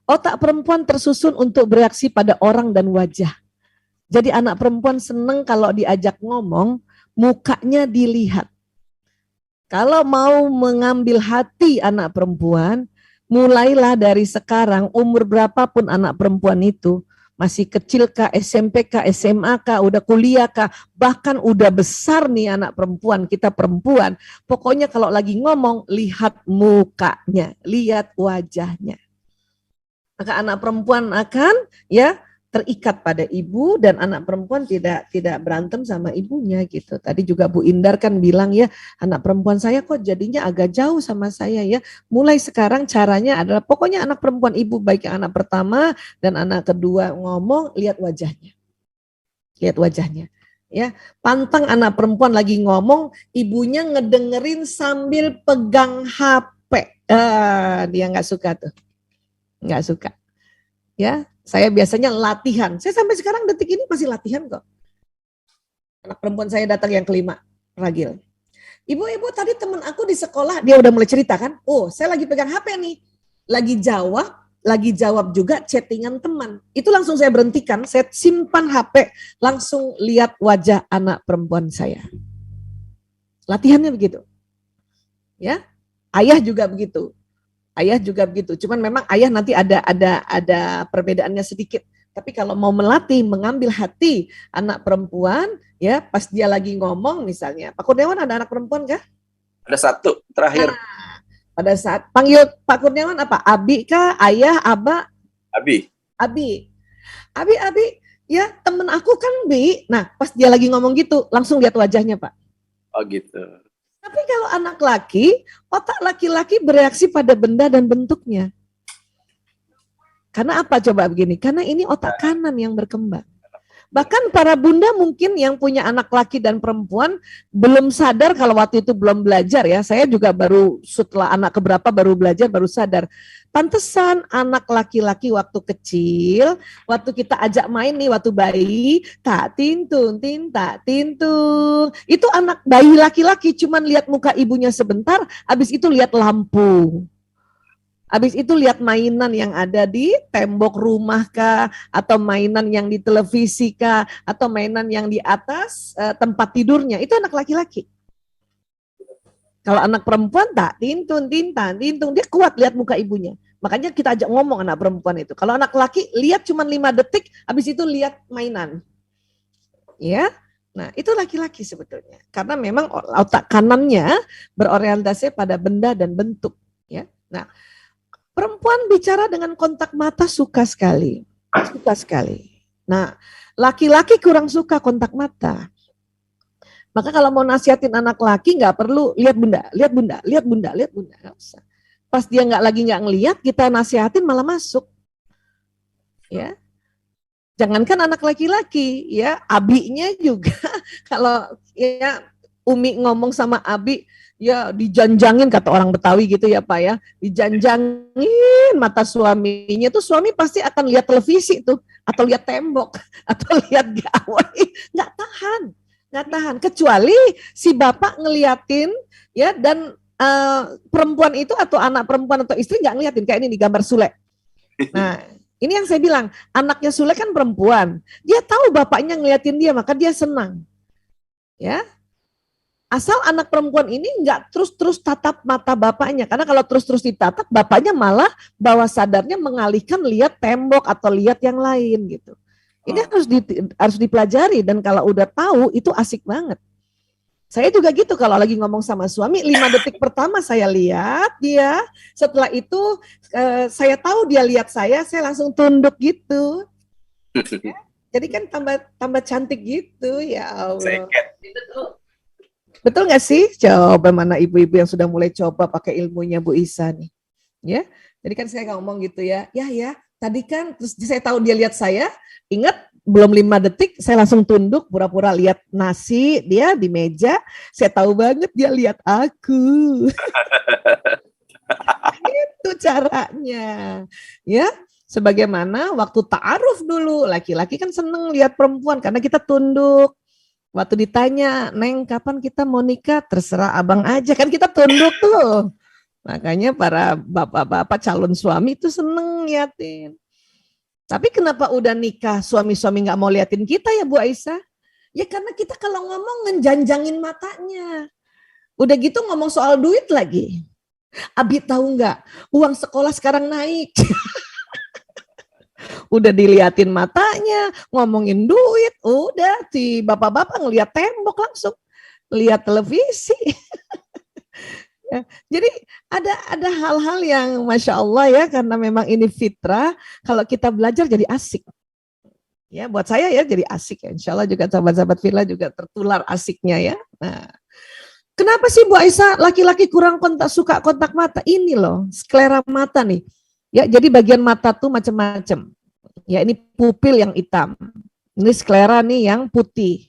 Otak perempuan tersusun untuk bereaksi pada orang dan wajah. Jadi anak perempuan seneng kalau diajak ngomong, mukanya dilihat. Kalau mau mengambil hati anak perempuan, mulailah dari sekarang, umur berapapun anak perempuan itu, masih kecil kah, SMP kah, SMA kah, udah kuliah kah, bahkan udah besar nih anak perempuan, kita perempuan, pokoknya kalau lagi ngomong, lihat mukanya, lihat wajahnya. Maka anak perempuan akan ya terikat pada ibu dan anak perempuan tidak berantem sama ibunya gitu. Tadi juga Bu Indar kan bilang ya, anak perempuan saya kok jadinya agak jauh sama saya ya. Mulai sekarang caranya adalah pokoknya anak perempuan ibu, baik yang anak pertama dan anak kedua ngomong, lihat wajahnya. Lihat wajahnya. Ya, pantang anak perempuan lagi ngomong, ibunya ngedengerin sambil pegang HP. Dia nggak suka tuh. Nggak suka. Ya, saya biasanya latihan. Saya sampai sekarang detik ini masih latihan kok. Anak perempuan saya datang yang kelima, Ragil. Ibu, tadi teman aku di sekolah, dia udah mulai cerita kan. Oh, saya lagi pegang HP nih. Lagi jawab juga chattingan teman. Itu langsung saya berhentikan, saya simpan HP, langsung lihat wajah anak perempuan saya. Latihannya begitu. Ya, ayah juga begitu. Cuman memang ayah nanti ada perbedaannya sedikit. Tapi kalau mau melatih, mengambil hati anak perempuan, ya pas dia lagi ngomong misalnya, Pak Kurniawan ada anak perempuan kah? Ada satu terakhir. Nah, pada saat panggil Pak Kurniawan apa? Abi kah? Ayah? Aba? Abi. Abi, ya temen aku kan Bi. Nah pas dia lagi ngomong gitu, langsung lihat wajahnya Pak. Oh gitu. Tapi kalau anak laki, otak laki-laki bereaksi pada benda dan bentuknya. Karena apa coba begini? Karena ini otak kanan yang berkembang. Bahkan para bunda mungkin yang punya anak laki dan perempuan belum sadar kalau waktu itu belum belajar ya. Saya juga baru setelah anak keberapa baru belajar, baru sadar. Pantesan anak laki-laki waktu kecil, waktu kita ajak main nih waktu bayi, tak tintung, tak tintung. Itu anak bayi laki-laki cuman lihat muka ibunya sebentar, habis itu lihat lampu. Habis itu lihat mainan yang ada di tembok rumah kah, atau mainan yang di televisi kah, atau mainan yang di atas tempat tidurnya. Itu anak laki-laki. Kalau anak perempuan tak tintung, dia kuat lihat muka ibunya. Makanya kita ajak ngomong anak perempuan itu. Kalau anak laki lihat cuma 5 detik, habis itu lihat mainan. Ya. Nah, itu laki-laki sebetulnya. Karena memang otak kanannya berorientasi pada benda dan bentuk, ya. Nah, perempuan bicara dengan kontak mata suka sekali. Nah, laki-laki kurang suka kontak mata. Maka kalau mau nasihatin anak laki nggak perlu lihat bunda, nggak usah. Pas dia nggak ngelihat, kita nasihatin malah masuk. Ya, jangankan anak laki-laki, ya abinya juga. Kalau ya Umi ngomong sama abi, ya dijanjangin kata orang Betawi gitu ya Pak ya, dijanjangin mata suaminya tuh, suami pasti akan lihat televisi tuh, atau lihat tembok, atau lihat gawai, nggak tahan, kecuali si bapak ngeliatin ya, dan perempuan itu atau anak perempuan atau istri nggak ngeliatin, kayak ini di gambar Sule. Nah ini yang saya bilang, anaknya Sule kan perempuan, dia tahu bapaknya ngeliatin dia, maka dia senang. Ya, asal anak perempuan ini nggak terus-terus tatap mata bapaknya, karena kalau terus-terus ditatap, bapaknya malah bawah sadarnya mengalihkan lihat tembok atau lihat yang lain gitu. Ini harus dipelajari, dan kalau udah tahu itu asik banget. Saya juga gitu kalau lagi ngomong sama suami, 5 detik pertama saya lihat dia, setelah itu saya tahu dia lihat saya langsung tunduk gitu. Ya, jadi kan tambah cantik gitu, ya Allah. Betul nggak sih? Coba mana ibu-ibu yang sudah mulai coba pakai ilmunya Bu Isa nih. Ya, jadi kan saya ngomong gitu ya. Ya, tadi kan terus saya tahu dia lihat saya, ingat belum 5 detik saya langsung tunduk, pura-pura lihat nasi dia di meja, saya tahu banget dia lihat aku. Itu caranya. Ya, sebagaimana waktu ta'aruf dulu, laki-laki kan seneng lihat perempuan karena kita tunduk. Waktu ditanya, Neng kapan kita mau nikah? Terserah abang aja, kan kita tunduk tuh. Makanya para bapak-bapak calon suami itu seneng liatin. Tapi kenapa udah nikah suami-suami nggak mau liatin kita ya Bu Aisyah? Ya karena kita kalau ngomong ngejanjangin matanya. Udah gitu ngomong soal duit lagi. Abi tahu nggak, uang sekolah sekarang naik. Udah diliatin matanya, ngomongin duit, udah si bapak-bapak ngeliat tembok langsung, lihat televisi. Ya, jadi ada hal-hal yang masya Allah ya, karena memang ini fitrah. Kalau kita belajar jadi asik. Ya, buat saya ya jadi asik ya. Insya Allah juga sahabat-sahabat Villa juga tertular asiknya ya. Nah, kenapa sih Bu Aisyah laki-laki kurang suka kontak mata? Ini loh, sklera mata nih. Ya, jadi bagian mata tuh macam-macam. Ya, ini pupil yang hitam. Ini sklera nih yang putih.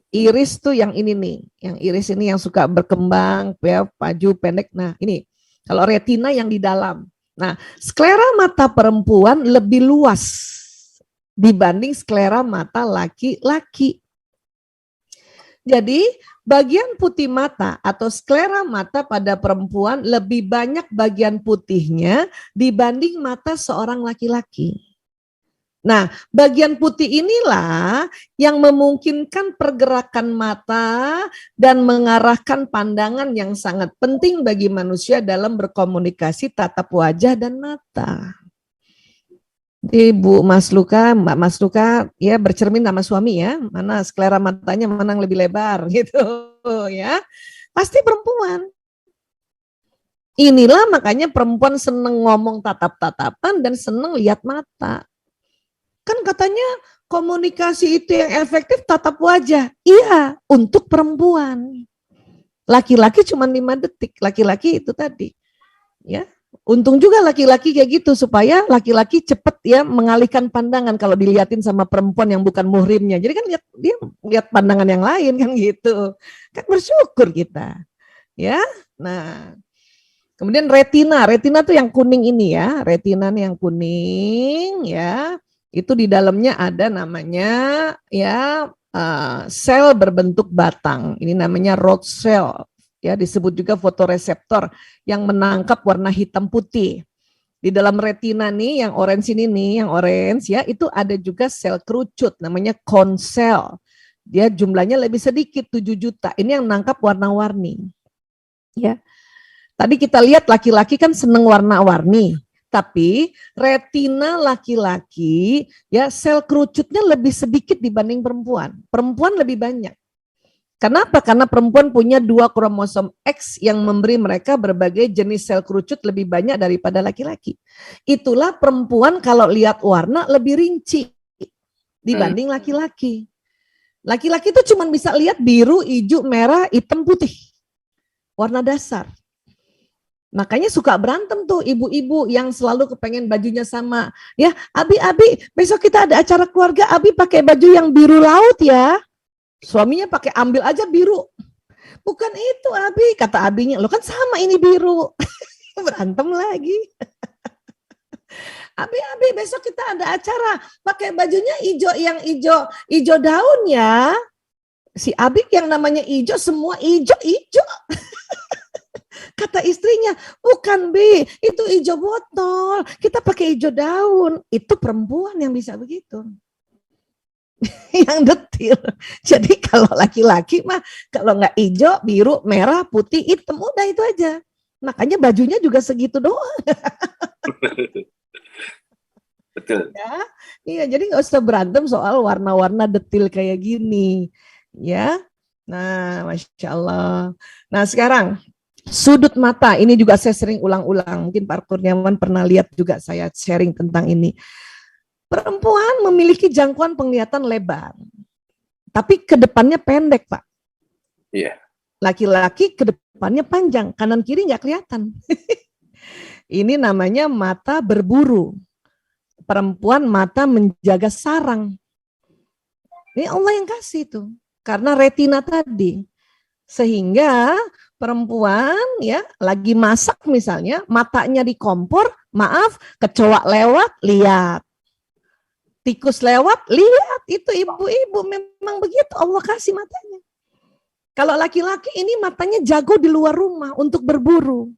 Iris tuh yang ini nih, yang iris ini yang suka berkembang, ya, maju, pendek. Nah, ini kalau retina yang di dalam. Nah, sklera mata perempuan lebih luas dibanding sklera mata laki-laki. Jadi, bagian putih mata atau sklera mata pada perempuan lebih banyak bagian putihnya dibanding mata seorang laki-laki. Nah, bagian putih inilah yang memungkinkan pergerakan mata dan mengarahkan pandangan yang sangat penting bagi manusia dalam berkomunikasi tatap wajah dan mata. Ibu Mas Luka, Mbak Mas Luka, ya bercermin sama suami ya, mana sklera matanya mana yang lebih lebar gitu ya. Pasti perempuan. Inilah makanya perempuan seneng ngomong tatap-tatapan dan seneng lihat mata. Kan katanya komunikasi itu yang efektif tatap wajah. Iya, untuk perempuan. Laki-laki cuma 5 detik, laki-laki itu tadi. Ya. Untung juga laki-laki kayak gitu supaya laki-laki cepat ya mengalihkan pandangan kalau diliatin sama perempuan yang bukan muhrimnya. Jadi kan dia lihat pandangan yang lain kan gitu. Kan bersyukur kita. Ya. Nah, kemudian retina tuh yang kuning ini ya. Retina nih yang kuning ya. Itu di dalamnya ada namanya ya sel berbentuk batang. Ini namanya rod cell. Ya, disebut juga fotoreseptor yang menangkap warna hitam putih. Di dalam retina nih, yang orange ini nih, yang orange ya, itu ada juga sel kerucut, namanya cone cell. Dia jumlahnya lebih sedikit, 7 juta. Ini yang nangkap warna-warni. Ya. Tadi kita lihat laki-laki kan seneng warna-warni, tapi retina laki-laki ya sel kerucutnya lebih sedikit dibanding perempuan. Perempuan lebih banyak. Kenapa? Karena perempuan punya 2 kromosom X yang memberi mereka berbagai jenis sel kerucut lebih banyak daripada laki-laki. Itulah perempuan kalau lihat warna lebih rinci dibanding laki-laki. Laki-laki itu cuma bisa lihat biru, hijau, merah, hitam, putih. Warna dasar. Makanya suka berantem tuh ibu-ibu yang selalu kepengen bajunya sama. Ya, Abi, besok kita ada acara keluarga, Abi pakai baju yang biru laut ya. Suaminya pakai ambil aja biru. Bukan itu Abi, kata Abinya. Lo kan sama ini biru. Berantem lagi. Abi, besok kita ada acara. Pakai bajunya hijau, yang hijau daun ya. Si Abi yang namanya hijau, semua hijau. Kata istrinya, bukan Bi, itu hijau botol. Kita pakai hijau daun. Itu perempuan yang bisa begitu. Yang detil. Jadi kalau laki-laki mah kalau nggak hijau, biru, merah, putih, hitam, udah itu aja. Makanya bajunya juga segitu doang. Betul. Ya, iya. Jadi nggak usah berantem soal warna-warna detil kayak gini, ya. Nah, masya Allah. Nah sekarang sudut mata ini juga saya sering ulang-ulang. Mungkin Pak Kurniawan pernah lihat juga saya sharing tentang ini. Perempuan memiliki jangkauan penglihatan lebar, tapi ke depannya pendek, Pak. Iya. Laki-laki ke depannya panjang, kanan kiri nggak kelihatan. Ini namanya mata berburu. Perempuan mata menjaga sarang. Ini Allah yang kasih tuh, karena retina tadi. Sehingga perempuan ya lagi masak misalnya, matanya di kompor, maaf, kecoa lewat, lihat. Tikus lewat, lihat, itu ibu-ibu memang begitu, Allah kasih matanya. Kalau laki-laki ini matanya jago di luar rumah untuk berburu.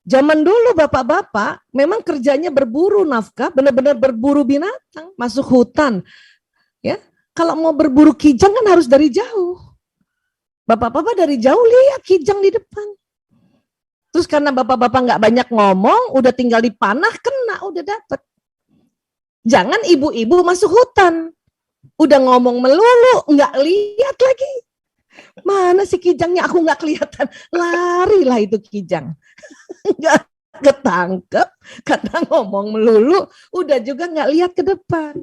Zaman dulu bapak-bapak memang kerjanya berburu nafkah, benar-benar berburu binatang, masuk hutan. Ya, kalau mau berburu kijang kan harus dari jauh. Bapak-bapak dari jauh lihat kijang di depan. Terus karena bapak-bapak nggak banyak ngomong, udah tinggal dipanah, kena, udah dapet. Jangan ibu-ibu masuk hutan. Udah ngomong melulu, nggak lihat lagi. Mana sih kijangnya, aku nggak kelihatan. Larilah itu kijang. Nggak ketangkep, karena ngomong melulu, udah juga nggak lihat ke depan.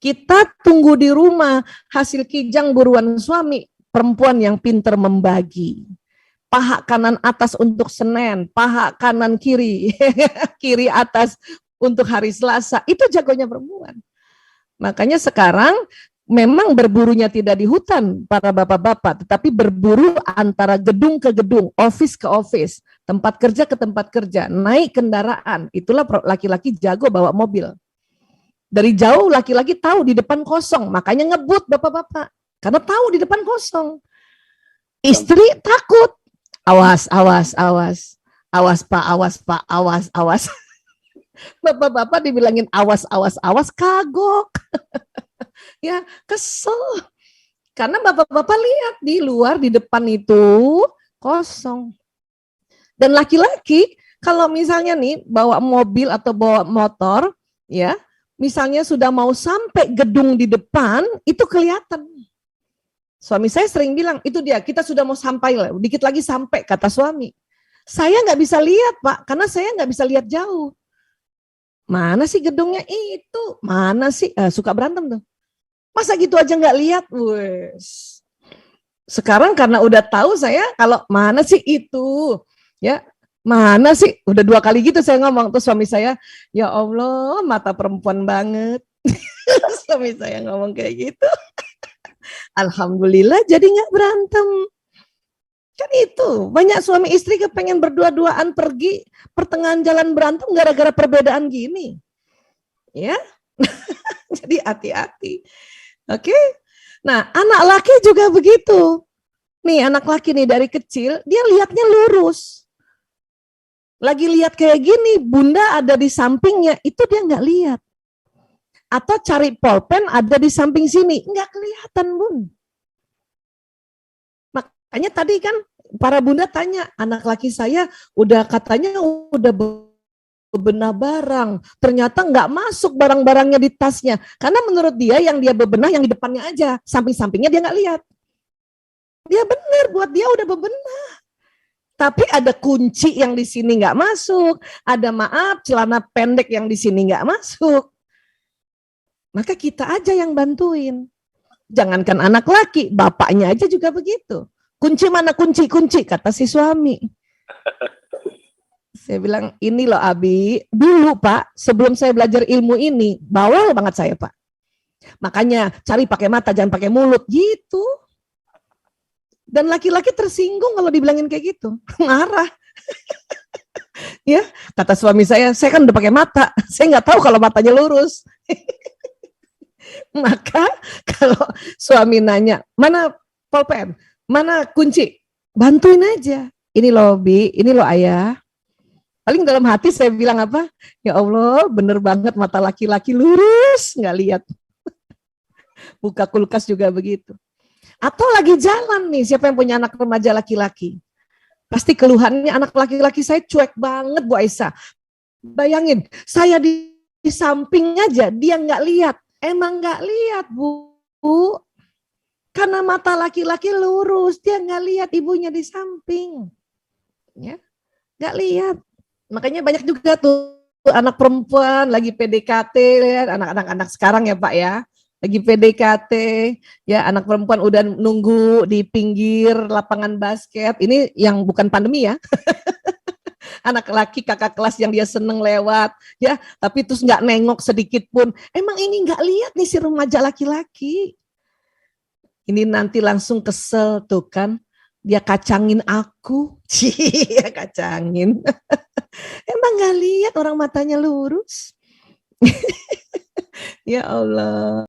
Kita tunggu di rumah, hasil kijang buruan suami, perempuan yang pinter membagi. Paha kanan atas untuk Senin, paha kanan kiri, kiri atas untuk hari Selasa. Itu jagonya perempuan. Makanya sekarang memang berburunya tidak di hutan para bapak-bapak, tetapi berburu antara gedung ke gedung, office ke office, tempat kerja ke tempat kerja, naik kendaraan. Itulah laki-laki jago bawa mobil. Dari jauh laki-laki tahu di depan kosong, makanya ngebut bapak-bapak. Karena tahu di depan kosong. Istri takut. Awas, awas, awas. Awas Pak, awas Pak, awas, awas. Bapak-bapak dibilangin awas, awas, awas, kagok. Ya, kesel. Karena bapak-bapak lihat di luar, di depan itu kosong. Dan laki-laki, kalau misalnya nih bawa mobil atau bawa motor, ya, misalnya sudah mau sampai gedung di depan, itu kelihatan. Suami saya sering bilang, itu dia, kita sudah mau sampai lah, dikit lagi sampai, kata suami. Saya nggak bisa lihat Pak, karena saya nggak bisa lihat jauh. Mana sih gedungnya itu? Mana sih? Suka berantem tuh. Masa gitu aja nggak lihat? Wes. Sekarang karena udah tahu saya, kalau mana sih itu? Ya, mana sih? Udah 2 kali gitu saya ngomong, tuh suami saya, ya Allah, mata perempuan banget. Suami saya ngomong kayak gitu. Alhamdulillah jadi nggak berantem. Kan itu, banyak suami istri kepengen berdua-duaan pergi, pertengahan jalan berantem gara-gara perbedaan gini. Ya, jadi hati-hati. Oke, nah anak laki juga begitu. Nih anak laki nih dari kecil, dia lihatnya lurus. Lagi lihat kayak gini, bunda ada di sampingnya, itu dia nggak lihat. Atau cari pulpen ada di samping sini, nggak kelihatan bun. Makanya tadi kan para bunda tanya, anak laki saya udah katanya udah bebenah barang, ternyata nggak masuk barang-barangnya di tasnya. Karena menurut dia yang dia bebenah yang di depannya aja, samping-sampingnya dia nggak lihat. Dia benar, buat dia udah bebenah. Tapi ada kunci yang di sini nggak masuk, ada maaf celana pendek yang di sini nggak masuk. Maka kita aja yang bantuin. Jangankan anak laki, bapaknya aja juga begitu. Kunci mana kunci, kata si suami. Saya bilang, ini loh Abi, dulu Pak, sebelum saya belajar ilmu ini, bawel banget saya Pak. Makanya cari pakai mata, jangan pakai mulut, gitu. Dan laki-laki tersinggung kalau dibilangin kayak gitu, marah. Ya, kata suami saya kan udah pakai mata, saya nggak tahu kalau matanya lurus. Maka kalau suami nanya, mana pulpen, mana kunci, bantuin aja. Ini loh Bi, ini loh Ayah. Paling dalam hati saya bilang apa? Ya Allah, bener banget mata laki-laki lurus, nggak lihat. Buka kulkas juga begitu. Atau lagi jalan nih, siapa yang punya anak remaja laki-laki? Pasti keluhannya anak laki-laki saya cuek banget Bu Aisyah. Bayangin, saya di samping aja, dia nggak lihat. Emang nggak lihat Bu. Karena mata laki-laki lurus, dia nggak lihat ibunya di samping. Ya, nggak lihat. Makanya banyak juga tuh anak perempuan lagi PDKT, lihat anak-anak sekarang ya Pak ya, lagi PDKT, ya anak perempuan udah nunggu di pinggir lapangan basket. Ini yang bukan pandemi ya. Anak laki kakak kelas yang dia seneng lewat, ya, tapi terus nggak nengok sedikit pun. Emang ini nggak lihat nih si remaja laki-laki. Ini nanti langsung kesel tuh kan, dia kacangin aku, cia kacangin. Emang nggak lihat orang matanya lurus. Ya Allah.